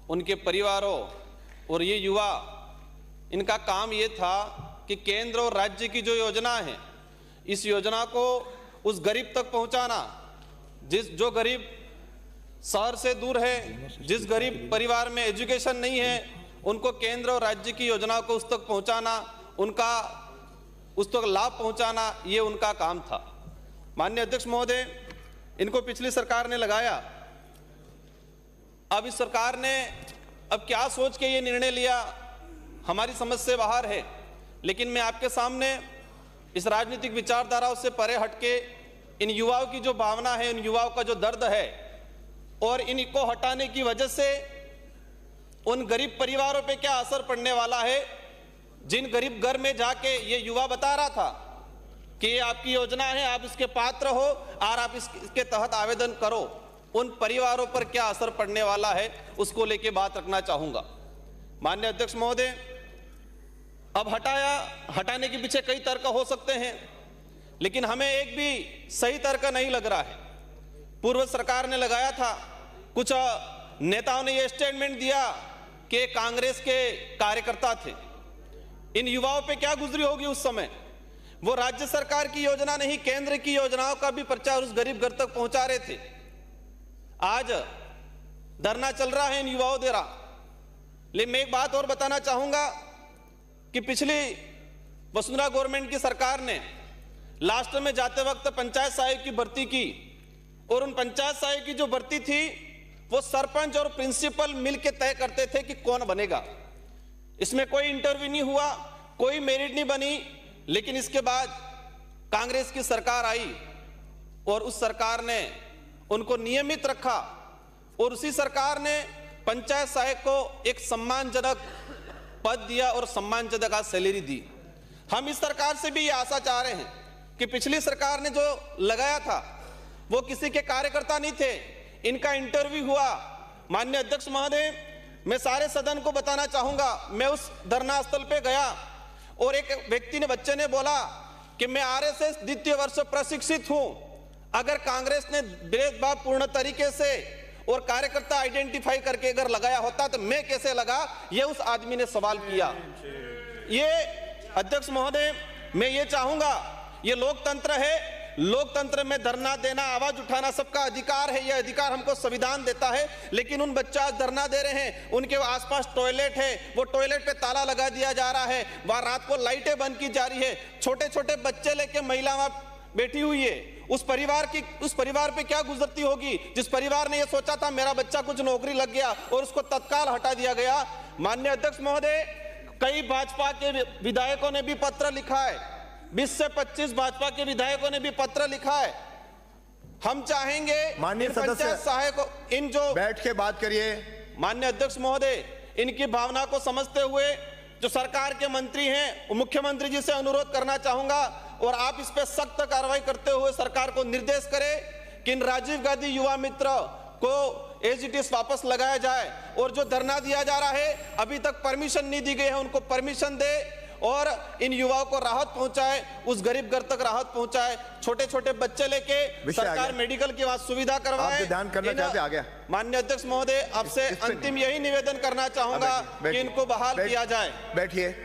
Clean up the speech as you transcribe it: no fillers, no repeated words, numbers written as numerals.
उनके परिवारों और ये युवा, इनका काम ये था कि केंद्र और राज्य की जो योजना है, इस योजना को उस गरीब तक पहुंचाना, जो गरीब शहर से दूर है, जिस गरीब परिवार में एजुकेशन नहीं है, उनको केंद्र और राज्य की योजना को उस तक पहुंचाना, उनका उस तक लाभ पहुंचाना, ये उनका काम था। माननीय अध्यक्ष महोदय, इनको पिछली सरकार ने लगाया। अब इस सरकार ने अब क्या सोच के ये निर्णय लिया, हमारी समझ से बाहर है। लेकिन मैं आपके सामने इस राजनीतिक विचारधाराओं से परे हटके इन युवाओं की जो भावना है, इन युवाओं का जो दर्द है, और इनको हटाने की वजह से उन गरीब परिवारों पे क्या असर पड़ने वाला है, जिन गरीब घर में जाके ये युवा बता रहा था कि ये आपकी योजना है, आप इसके पात्र हो और आप इसके तहत आवेदन करो, उन परिवारों पर क्या असर पड़ने वाला है, उसको लेके बात रखना चाहूंगा। माननीय अध्यक्ष महोदय, अब हटाने के पीछे कई तर्क हो सकते हैं, लेकिन हमें एक भी सही तर्क नहीं लग रहा है। पूर्व सरकार ने लगाया था, कुछ नेताओं ने यह स्टेटमेंट दिया कि कांग्रेस के कार्यकर्ता थे। इन युवाओं पे क्या गुजरी होगी उस समय। वो राज्य सरकार की योजना नहीं, केंद्र की योजनाओं का भी प्रचार उस गरीब घर तक पहुंचा रहे थे। आज धरना चल रहा है इन युवाओं द्वारा। लेकिन मैं एक बात और बताना चाहूंगा कि पिछली वसुंधरा गवर्नमेंट की सरकार ने लास्ट में जाते वक्त पंचायत सहायक की भर्ती की, और उन पंचायत सहायक की जो भर्ती थी वो सरपंच और प्रिंसिपल मिलकर तय करते थे कि कौन बनेगा। इसमें कोई इंटरव्यू नहीं हुआ, कोई मेरिट नहीं बनी। लेकिन इसके बाद कांग्रेस की सरकार आई और उस सरकार ने उनको नियमित रखा, और उसी सरकार ने पंचायत सहायक को एक सम्मानजनक पद दिया और सम्मानजनक सैलरी दी। हम इस सरकार से भी ये आशा चाह रहे हैं कि पिछली सरकार ने जो लगाया था वो किसी के कार्यकर्ता नहीं थे, इनका इंटरव्यू हुआ। माननीय अध्यक्ष महोदय, मैं सारे सदन को बताना चाहूंगा, मैं उस धरना स्थल पे गया और एक व्यक्ति ने, बच्चे ने बोला कि मैं आरएसएस द्वितीय वर्ष प्रशिक्षित हूं। अगर कांग्रेस ने भेदभाव पूर्ण तरीके से और कार्यकर्ता आइडेंटिफाई करके अगर लगाया होता तो मैं कैसे लगा, ये उस आदमी ने सवाल किया। ये अध्यक्ष महोदय, मैं ये चाहूंगा, ये लोकतंत्र है, लोकतंत्र में धरना देना, आवाज उठाना सबका अधिकार है, यह अधिकार हमको संविधान देता है। लेकिन उन बच्चे आज धरना दे रहे हैं, उनके आसपास टॉयलेट है, वो टॉयलेट पे ताला लगा दिया जा रहा है, वहां रात को लाइटें बंद की जा रही है, छोटे छोटे बच्चे लेके महिला वहां बैठी हुई है। उस परिवार पे क्या गुजरती होगी, जिस परिवार ने यह सोचा था मेरा बच्चा कुछ नौकरी लग गया और उसको तत्काल हटा दिया गया। माननीय अध्यक्ष महोदय, कई भाजपा के विधायकों ने भी पत्र लिखा है, 20 से 25 भाजपा के विधायकों ने भी पत्र लिखा है। हम चाहेंगे माननीय सदस्य सहायकों, इन जो बैठ के बात करिए। माननीय अध्यक्ष महोदय, इनकी भावना को समझते हुए जो सरकार के मंत्री हैं, मुख्यमंत्री जी से अनुरोध करना चाहूंगा, और आप इस पे सख्त कार्रवाई करते हुए सरकार को निर्देश करें कि इन राजीव गांधी युवा मित्र को एज इट इज वापस लगाया जाए, और जो धरना दिया जा रहा है अभी तक परमिशन नहीं दी गई है, उनको परमिशन दे और इन युवाओं को राहत पहुंचाए, उस गरीब घर तक राहत पहुंचाए। छोटे छोटे बच्चे लेके सरकार मेडिकल की सुविधा करवाए। ध्यान करना चाहते आ गया। माननीय अध्यक्ष महोदय, आपसे अंतिम यही निवेदन करना चाहूंगा कि इनको बहाल किया जाए। बैठिए।